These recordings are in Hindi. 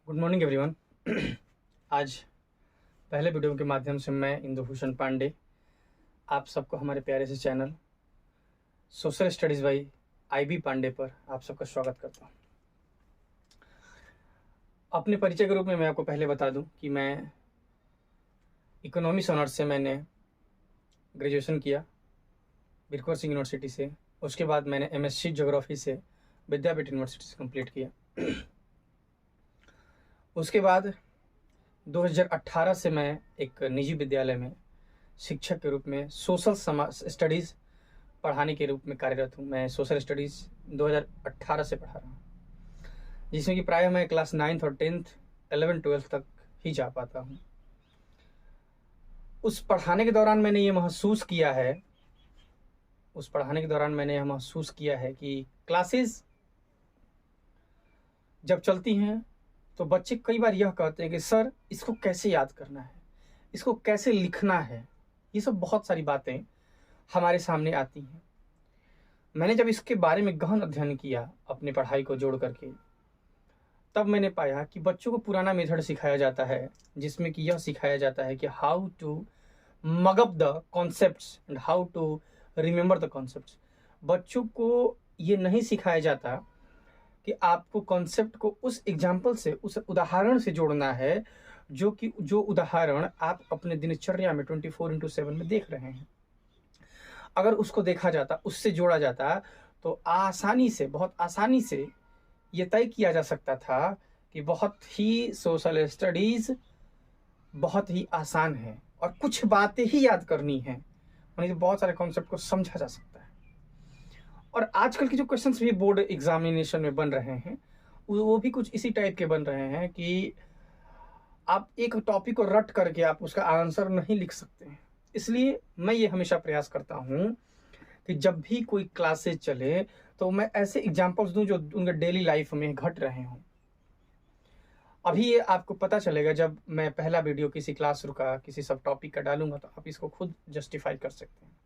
Good morning everyone. आज पहले वीडियो के माध्यम से मैं इंदुभूषण पांडे आप सबको हमारे प्यारे से channel social studies by IB Pandey पर आप सबका स्वागत करता हूँ। अपने परिचय के रूप में मैं आपको पहले बता दूं कि मैं इकोनॉमिक्स ऑनर्स से मैंने ग्रेजुएशन किया बिरखुर सिंह यूनिवर्सिटी से। उसके बाद मैंने MSc ज्योग्राफी से विद्यापीठ यूनिवर्सिटी से कंप्लीट किया। उसके बाद 2018 से मैं एक निजी विद्यालय में शिक्षक के रूप में सोशल स्टडीज़ पढ़ाने के रूप में कार्यरत हूँ। मैं सोशल स्टडीज़ 2018 से पढ़ा रहा हूँ, जिसमें कि प्रायः मैं क्लास 9th और 10th 11th 12th तक ही जा पाता हूँ। उस पढ़ाने के दौरान मैंने ये महसूस किया है कि क्लासेस जब चलती हैं तो बच्चे कई बार यह कहते हैं कि सर इसको कैसे याद करना है, इसको कैसे लिखना है, ये सब बहुत सारी बातें हमारे सामने आती हैं। मैंने जब इसके बारे में गहन अध्ययन किया अपनी पढ़ाई को जोड़ करके, तब मैंने पाया कि बच्चों को पुराना मेथड सिखाया जाता है, जिसमें कि यह सिखाया जाता है कि how to mug up the concepts and how to remember the concepts. बच्चों को ये नहीं सिखाया जाता कि आपको कॉन्सेप्ट को उस एग्जाम्पल से, उस उदाहरण से जोड़ना है, जो उदाहरण आप अपने दिनचर्या में 24/7 में देख रहे हैं। अगर उसको देखा जाता, उससे जोड़ा जाता, तो बहुत आसानी से ये तय किया जा सकता था कि बहुत ही सोशल स्टडीज़ बहुत ही आसान है और कुछ बातें ही याद करनी है, यानी बहुत सारे कॉन्सेप्ट को समझा जा सकता है। और आजकल के जो क्वेश्चंस भी बोर्ड एग्जामिनेशन में बन रहे हैं, वो भी कुछ इसी टाइप के बन रहे हैं कि आप एक टॉपिक को रट करके आप उसका आंसर नहीं लिख सकते हैं। इसलिए मैं ये हमेशा प्रयास करता हूँ कि जब भी कोई क्लासेज चले तो मैं ऐसे एग्जाम्पल्स दूं जो उनके डेली लाइफ में घट रहे हों। अभी ये आपको पता चलेगा जब मैं पहला वीडियो किसी क्लास का, किसी सब टॉपिक का डालूंगा, तो आप इसको खुद जस्टिफाई कर सकते हैं।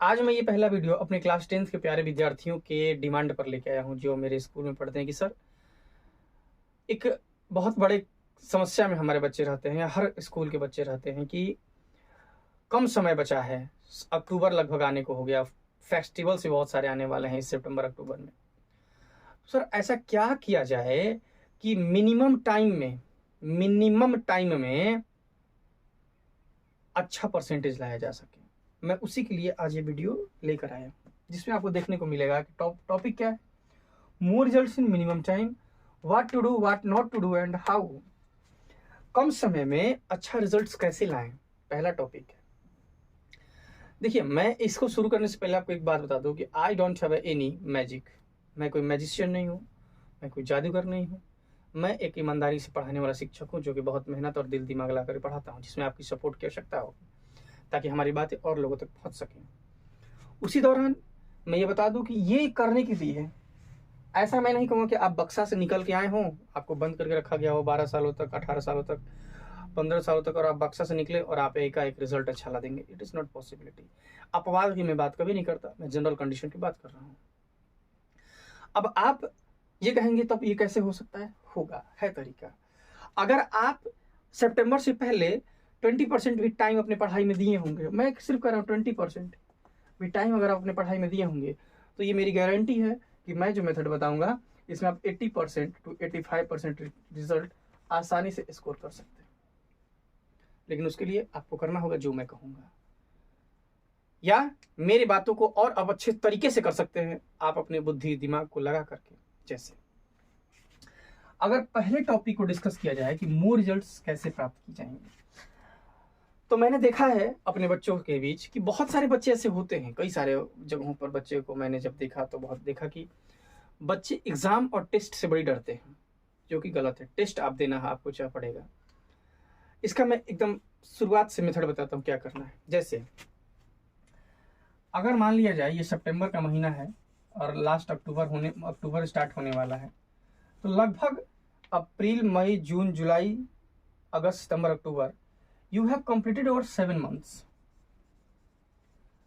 आज मैं ये पहला वीडियो अपने क्लास 10th के प्यारे विद्यार्थियों के डिमांड पर लेके आया हूँ, जो मेरे स्कूल में पढ़ते हैं कि सर एक बहुत बड़े समस्या में हमारे बच्चे रहते हैं, हर स्कूल के बच्चे रहते हैं कि कम समय बचा है, अक्टूबर लगभग आने को हो गया, फेस्टिवल से बहुत सारे आने वाले हैं इस सितंबर अक्टूबर में। सर ऐसा क्या किया जाए कि मिनिमम टाइम में अच्छा परसेंटेज लाया जा सके। मैं उसी के लिए आज ये वीडियो लेकर आया, जिसमें आपको देखने को मिलेगा कि टॉपिक क्या है, more results in minimum time, what to do, what not to do and how. कम समय में अच्छा रिजल्ट्स कैसे लाएं, पहला टॉपिक है। देखिए, मैं इसको शुरू करने से पहले आपको एक बात बता दूं कि I don't have any magic. मैं कोई मैजिशियन नहीं हूँ, मैं कोई जादूगर नहीं हूँ। मैं एक ईमानदारी से पढ़ाने वाला शिक्षक हूँ, जो कि बहुत मेहनत और दिल दिमाग ला कर पढ़ाता हूँ, जिसमें आपकी सपोर्ट की आवश्यकता होगी ताकि हमारी बातें और लोगों तक पहुंच सकें। उसी दौरान मैं ये बता दूं कि ये करने के लिए ऐसा मैं नहीं कहूँगा कि आप बक्सा से निकल के आए हों, आपको बंद करके रखा गया हो 12 सालों तक, 18 सालों तक, 15 सालों तक, और आप बक्सा से निकले और आप एक रिजल्ट अच्छा ला देंगे। It is not possibility. अपवाद की मैं बात कभी नहीं करता, मैं जनरल कंडीशन की बात कर रहा हूँ। अब आप ये कहेंगे तब ये कैसे हो सकता है? होगा, है तरीका। अगर आप सितंबर से पहले 20% भी टाइम अपने पढ़ाई में दिए होंगे, मैं सिर्फ कह रहा हूँ 20% भी टाइम अगर आप अपने पढ़ाई में दिए होंगे, तो ये मेरी गारंटी है कि मैं जो मेथड बताऊंगा इसमें आप 80% to 85% रिजल्ट आसानी से स्कोर कर सकते हैं। लेकिन उसके लिए आपको करना होगा जो मैं कहूँगा, या मेरी बातों को और अब अच्छे तरीके से कर सकते हैं आप अपने बुद्धि दिमाग को लगा करके। जैसे अगर पहले टॉपिक को डिस्कस किया जाए कि मोर रिजल्ट्स कैसे प्राप्त की जाएंगे, तो मैंने देखा है अपने बच्चों के बीच कि बहुत सारे बच्चे ऐसे होते हैं। कई सारे जगहों पर बच्चे को मैंने जब देखा तो देखा कि बच्चे एग्जाम और टेस्ट से बड़ी डरते हैं, जो कि गलत है। टेस्ट आप देना है, आपको चाह पड़ेगा। इसका मैं एकदम शुरुआत से मेथड बताता हूँ क्या करना है। जैसे अगर मान लिया जाए ये सितंबर का महीना है और लास्ट अक्टूबर स्टार्ट होने वाला है, तो लगभग अप्रैल, मई, जून, जुलाई, अगस्त, सितंबर, अक्टूबर, you have completed over 7 months.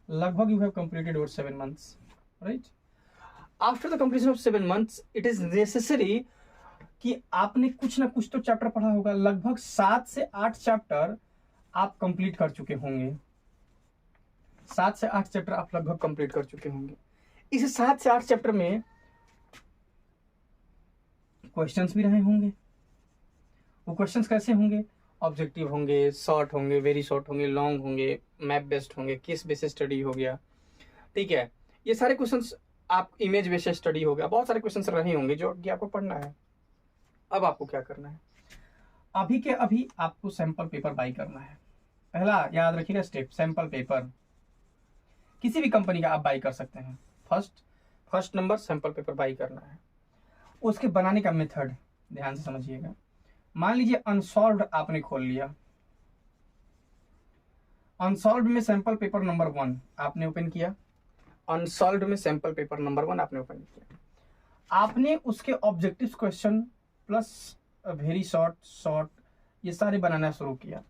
लगभग you have completed over 7 months, right? After the completion of 7 months, it is necessary कि आपने कुछ ना कुछ तो चैप्टर पढ़ा होगा। लगभग 7 से 8 चैप्टर आप कंप्लीट कर चुके होंगे। 7 से 8 चैप्टर आप लगभग कंप्लीट कर चुके होंगे। इस 7 से 8 चैप्टर में क्वेश्चंस भी रहे होंगे। वो क्वेश्चंस कैसे होंगे? ऑब्जेक्टिव होंगे, शॉर्ट होंगे, वेरी शॉर्ट होंगे, लॉन्ग होंगे, मैप बेस्ड होंगे, केस बेस्ड स्टडी हो गया, ठीक है। ये सारे क्वेश्चंस, आप इमेज बेस्ड स्टडी हो गया, बहुत सारे क्वेश्चंस रहे होंगे जो कि आपको पढ़ना है। अब आपको क्या करना है? अभी के अभी आपको सैंपल पेपर बाई करना है। पहला याद रखिएगा स्टेप, सैंपल पेपर किसी भी कंपनी का आप बाई कर सकते हैं। First number sample paper by करना है। उसके बनाने का मेथड ध्यान से समझिएगा। मान लीजिए अनसॉल्व्ड आपने खोल लिया। अनसॉल्व्ड में सैंपल पेपर नंबर 1 आपने ओपन किया। अनसॉल्व्ड में सैंपल पेपर नंबर 1 आपने ओपन किया। आपने उसके objective question plus very short ये सारे बनाना शुरू किया।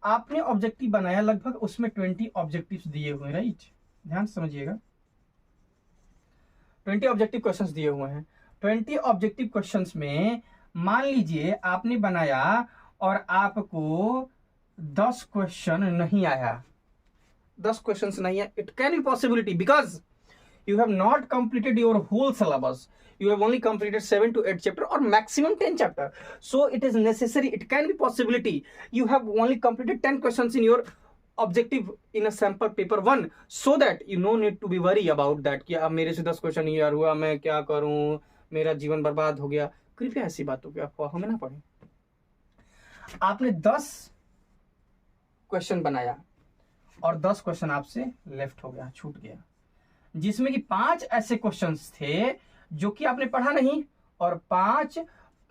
आपने ऑब्जेक्टिव बनाया, लगभग उसमें 20 ऑब्जेक्टिव्स दिए हुए हैं, राइट? ध्यान से समझिएगा, 20 ऑब्जेक्टिव क्वेश्चंस दिए हुए हैं। 20 ऑब्जेक्टिव क्वेश्चंस में मान लीजिए आपने बनाया और आपको 10 क्वेश्चन नहीं आया, 10 क्वेश्चंस नहीं है। It can be possibility because you have not completed your whole syllabus. You have only completed 7 to 8 chapter or maximum 10 chapter. So it is necessary, it can be possibility you have only completed 10 questions in your objective in a sample paper 1, so that you no need to be worry about that कि अब मेरे से 10 क्वेश्चन यार हुआ, मैं क्या करूं, मेरा जीवन बर्बाद हो गया। कृपया ऐसी बातों की अफवाह में ना पड़े। आपने 10 क्वेश्चन बनाया और 10 क्वेश्चन आपसे लेफ्ट हो गया, छूट गया, जिसमें कि 5 ऐसे क्वेश्चंस थे जो कि आपने पढ़ा नहीं और 5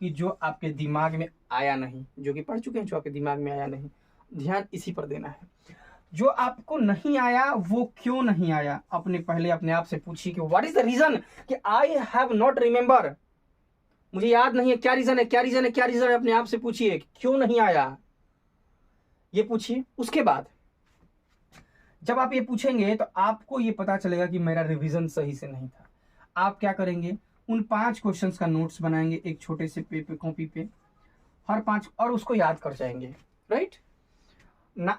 कि जो आपके दिमाग में आया नहीं, जो कि पढ़ चुके हैं, जो आपके दिमाग में आया नहीं। ध्यान इसी पर देना है। जो आपको नहीं आया वो क्यों नहीं आया, पहले अपने आप से पूछिए कि व्हाट इज द रीजन कि आई हैव नॉट रिमेंबर, मुझे याद नहीं है, क्या रीजन है, क्या रीजन है, क्या रीजन है। अपने आप से पूछिए क्यों नहीं आया, ये पूछिए। उसके बाद जब आप ये पूछेंगे तो आपको ये पता चलेगा कि मेरा रिवीजन सही से नहीं था। आप क्या करेंगे, उन 5 क्वेश्चंस का नोट्स बनाएंगे एक छोटे से पेपर कॉपी पे, हर 5, और उसको याद कर जाएंगे, राइट ना।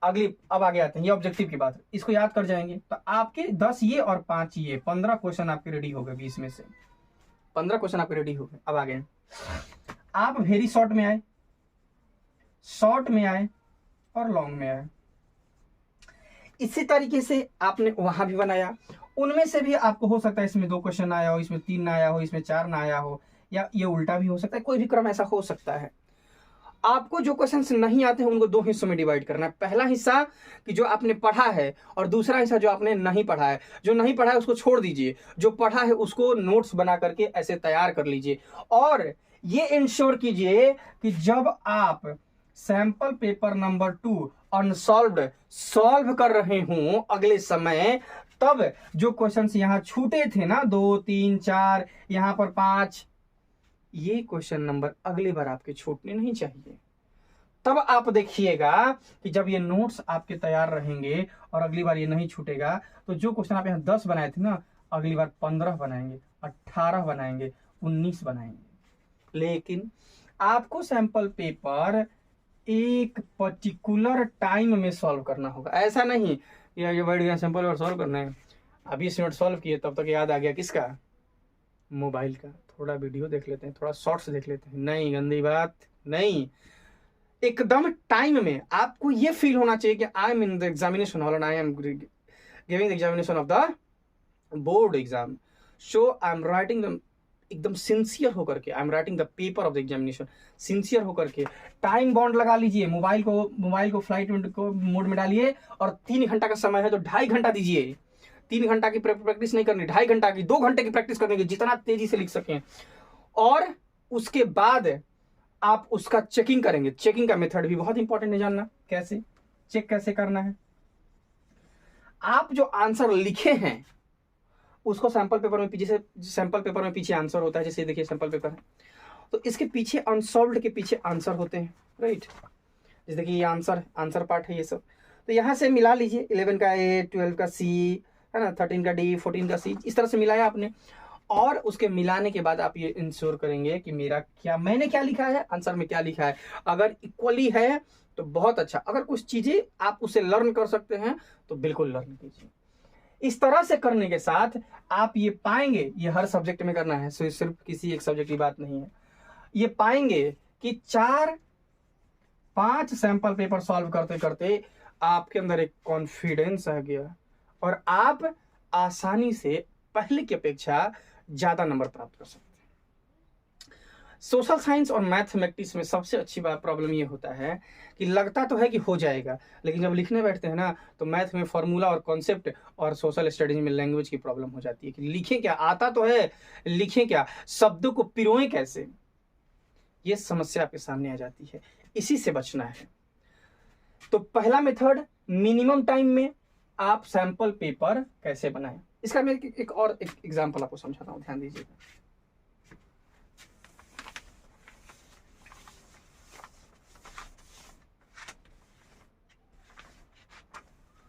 अगली अब आगे आते हैं, ये ऑब्जेक्टिव की बात है, इसको याद कर जाएंगे तो आपके 10 ये और 5 ये 15 क्वेश्चन आपके रेडी हो गए। 20 में से 15 क्वेश्चन आपके रेडी हो गए। अब आगे आप वेरी शॉर्ट में आए, शॉर्ट में आए और लॉन्ग में आए। इसी तरीके से आपने वहां भी बनाया। उनमें से भी आपको हो सकता है इसमें 2 क्वेश्चन आया हो, इसमें 3 ना आया हो, इसमें 4 ना आया हो, या ये उल्टा भी हो सकता है, कोई भी क्रम ऐसा हो सकता है। आपको जो क्वेश्चंस नहीं आते हैं उनको 2 हिस्सों में डिवाइड करना है। पहला हिस्सा कि जो आपने पढ़ा है और दूसरा हिस्सा जो आपने नहीं पढ़ा है। जो नहीं पढ़ा है उसको छोड़ दीजिए, जो पढ़ा है उसको नोट्स बना करके ऐसे तैयार कर लीजिए। और ये इंश्योर कीजिए कि जब आप sample paper number 2 unsolved solve कर रहे हूं अगले समय, तब जो क्वेश्चंस यहां छूटे थे ना, 2, 3, 4, यहां पर 5, ये क्वेश्चन नंबर अगली बार आपके छूटने नहीं चाहिए। तब आप देखिएगा कि जब ये नोट्स आपके तैयार रहेंगे और अगली बार ये नहीं छूटेगा, तो जो क्वेश्चन आप यहाँ 10 बनाए थे ना, अगली बार 15 बनाएंगे, 18 बनाएंगे, 19 बनाएंगे। लेकिन आपको सैंपल पेपर एक पर्टिकुलर टाइम में सॉल्व करना होगा। ऐसा नहीं ये बैठ गया सैंपल पेपर सॉल्व करना है, अभी इस मिनट सॉल्व किए तब तक याद आ गया किसका, मोबाइल का, थोड़ा वीडियो देख लेते हैं, थोड़ा शॉर्ट्स देख लेते हैं। नहीं, गंदी बात नहीं। एकदम टाइम में आपको ये फील होना चाहिए कि I am in the examination hall and I am giving the examination of the board exam, so I am writing the एकदम सिंसियर होकर के, I am writing the paper of the examination, sincere होकर के। टाइम बाउंड लगा लीजिए, मोबाइल को फ्लाइट मोड में डालिए और 3 घंटा का समय है तो 2.5 घंटा दीजिए। 3 घंटा की प्रैक्टिस नहीं करनी, 2.5 घंटा की, 2 घंटे की प्रैक्टिस करने की, जितना तेजी से लिख सकें। और उसके बाद आप उसका चेकिंग करेंगे। चेकिंग का मेथड भी बहुत इंपॉर्टेंट है जानना, कैसे चेक कैसे करना है। आप जो आंसर लिखे हैं उसको सैंपल पेपर में पीछे से, सैंपल पेपर में पीछे आंसर होता है, जैसे देखिए सैंपल पेपर है तो इसके पीछे अनसॉल्व्ड के पीछे आंसर होते हैं, राइट। जैसे देखिए ये आंसर पार्ट है ये सब, तो यहाँ से मिला लीजिए 11 का ए, 12 का सी, है ना, 13 का डी, 14 का सी, इस तरह से मिलाया आपने। और उसके मिलाने के बाद आप ये इंश्योर करेंगे कि मैंने क्या लिखा है, आंसर में क्या लिखा है। अगर इक्वली है तो बहुत अच्छा, अगर कुछ चीजें आप उसे लर्न कर सकते हैं तो बिल्कुल लर्न कीजिए। इस तरह से करने के साथ आप ये पाएंगे, ये हर सब्जेक्ट में करना है, सिर्फ किसी एक सब्जेक्ट की बात नहीं है, ये पाएंगे कि 4-5 सैंपल पेपर सॉल्व करते करते आपके अंदर एक कॉन्फिडेंस आ गया और आप आसानी से पहले की अपेक्षा ज्यादा नंबर प्राप्त कर सकते हैं। सोशल साइंस और मैथमेटिक्स में सबसे अच्छी बात प्रॉब्लम ये होता है कि लगता तो है कि हो जाएगा, लेकिन जब लिखने बैठते हैं ना तो मैथ में फॉर्मूला और कॉन्सेप्ट और सोशल स्टडीज में लैंग्वेज की प्रॉब्लम हो जाती है कि लिखें क्या, आता तो है लिखें क्या, शब्दों को पिरोएं कैसे, ये समस्या आपके सामने आ जाती है। इसी से बचना है। तो पहला मेथड, मिनिमम टाइम में आप सैंपल पेपर कैसे बनाएं, इसका मैं एक और एग्जांपल आपको समझाता हूं, ध्यान दीजिएगा।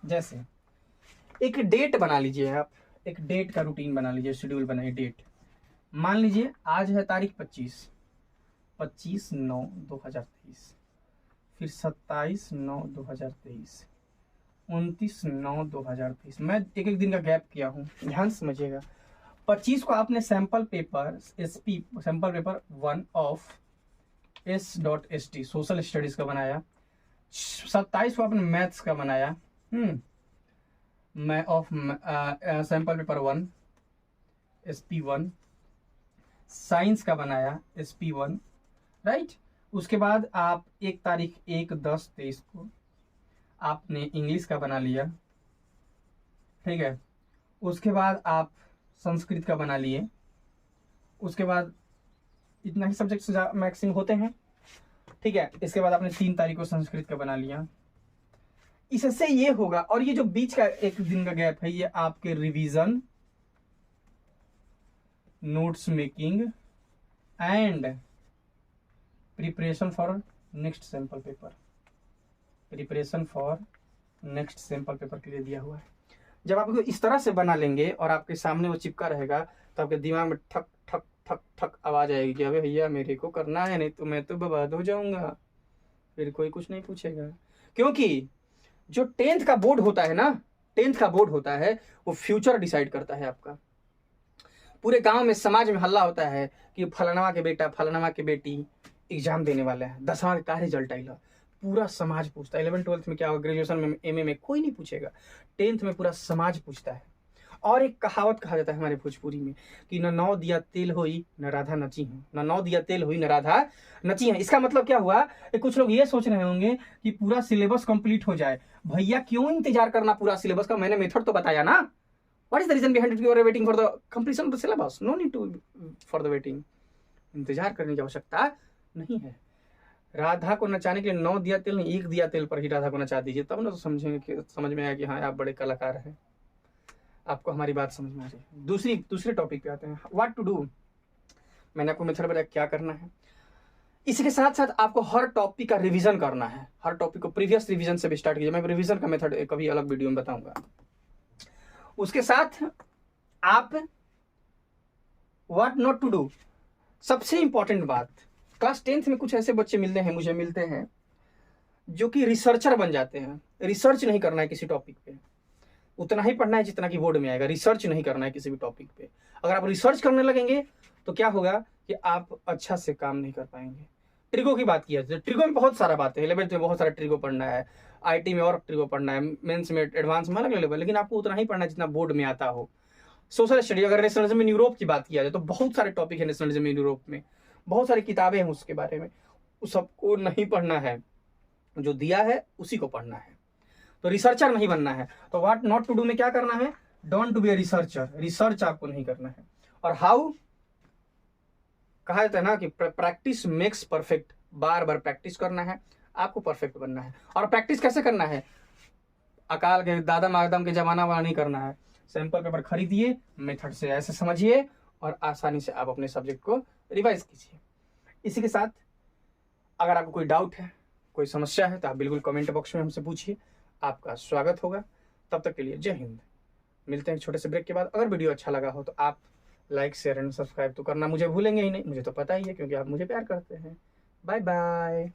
जैसे एक डेट बना लीजिए, आप एक डेट का रूटीन बना लीजिए, शेड्यूल बनाइए। डेट मान लीजिए आज है तारीख 25/9/2023, फिर 27/9/2023, 29/9/2023। मैं एक एक दिन का गैप किया हूँ, ध्यान समझिएगा। 25 को आपने sample paper sample paper 1 of S.ST social studies का बनाया। 27 को आपने मैथ्स का बनाया, मैं of sample paper 1 SP1, science का बनाया SP1, राइट। उसके बाद आप 1/1/10/23 को आपने इंग्लिश का बना लिया, ठीक है। उसके बाद आप संस्कृत का बना लिए। उसके बाद इतना ही सब्जेक्ट मैक्सिमम होते हैं, ठीक है। इसके बाद आपने 3 तारीख को संस्कृत का बना लिया। इससे ये होगा, और ये जो बीच का एक दिन का गैप है ये आपके revision, notes making and preparation for next sample paper, के लिए दिया हुआ है। जब आप इस तरह से बना लेंगे और आपके सामने वो चिपका रहेगा तो आपके दिमाग में ठक ठक ठक ठक आवाज आएगी कि अबे भैया मेरे को करना है, नहीं तो मैं तो बर्बाद हो जाऊंगा, फिर कोई कुछ नहीं पूछेगा। क्योंकि जो 10th का बोर्ड होता है ना, 10th का बोर्ड होता है, वो फ्यूचर डिसाइड करता है आपका। पूरे गांव में, समाज में हल्ला होता है कि फलाना के बेटा, फलाना के बेटी एग्जाम देने वाले हैं, 10वां का रिजल्ट आएगा, पूरा समाज पूछता है। 11th-12th में क्या होगा, ग्रेजुएशन में, MA में कोई नहीं पूछेगा, 10th में पूरा समाज पूछता है। और एक कहावत कहा जाता है हमारे भोजपुरी में कि न नौ दिया तेल हुई न राधा नची है, न नौ दिया तेल हुई न राधा नची है। इसका मतलब क्या हुआ कि कुछ लोग ये सोच रहे होंगे कि पूरा सिलेबस कंप्लीट हो जाए। भैया क्यों इंतजार करना पूरा सिलेबस का, मैंने मेथड तो बताया ना। What is the reason behind it, you are waiting for the completion of the syllabus, no need to for the waiting. इंतजार करने की आवश्यकता नहीं है। राधा को नचाने के लिए 9 दिया तेल नहीं, 1 दिया तेल पर ही राधा को नचा दीजिए, तब ना तो समझेंगे कि समझ में आया कि हाँ आप बड़े कलाकार हैं, आपको हमारी बात समझ में आ रही है। दूसरे टॉपिक पे आते हैं, व्हाट टू डू। मैंने आपको मेथड बताया क्या करना है। इसके साथ साथ आपको हर टॉपिक का रिवीजन करना है। हर टॉपिक को प्रीवियस रिवीजन से भी स्टार्ट कीजिए। मैं रिवीजन का मेथड कभी अलग वीडियो में बताऊंगा। उसके साथ आप व्हाट नॉट टू डू, सबसे इंपॉर्टेंट बात, क्लास 10th में कुछ ऐसे बच्चे मुझे मिलते हैं जो कि रिसर्चर बन जाते हैं। रिसर्च नहीं करना है किसी टॉपिक पे, उतना ही पढ़ना है जितना कि बोर्ड में आएगा, रिसर्च नहीं करना है किसी भी टॉपिक पे। अगर आप रिसर्च करने लगेंगे तो क्या होगा कि आप अच्छा से काम नहीं कर पाएंगे। ट्रिगो की बात किया जाए, ट्रिगो में बहुत सारा बात है, 11th में बहुत सारा ट्रिगो पढ़ना है, IT में और ट्रिगो पढ़ना है, मेंस में, एडवांस में अलग लेवल, लेकिन आपको उतना ही पढ़ना है जितना बोर्ड में आता हो। सोशल स्टडी, अगर नेशनलिज्म इन यूरोप की बात किया जाए तो बहुत सारे टॉपिक है नेशनलिज्म इन यूरोप में, बहुत सारी किताबें हैं उसके बारे में, उस सबको नहीं पढ़ना है, जो दिया है उसी को पढ़ना है। तो रिसर्चर नहीं बनना है। तो व्हाट नॉट टू डू में क्या करना है, don't to be a researcher, research आपको नहीं करना है। और हाउ कहा जाता है ना कि प्रैक्टिस मेक्स परफेक्ट, बार बार प्रैक्टिस करना है, आपको परफेक्ट बनना है। और प्रैक्टिस कैसे करना है, अकाल के दादा मादम के जमाना वाला नहीं करना है। सैंपल पेपर खरीदिए, मेथड से ऐसे समझिए और आसानी से आप अपने सब्जेक्ट को रिवाइज कीजिए। इसी के साथ अगर आपको कोई डाउट है, कोई समस्या है तो आप बिल्कुल कमेंट बॉक्स में हमसे पूछिए, आपका स्वागत होगा। तब तक के लिए जय हिंद। मिलते हैं छोटे से ब्रेक के बाद। अगर वीडियो अच्छा लगा हो तो आप लाइक शेयर एंड सब्सक्राइब तो करना मुझे भूलेंगे ही नहीं, मुझे तो पता ही है क्योंकि आप मुझे प्यार करते हैं। Bye bye.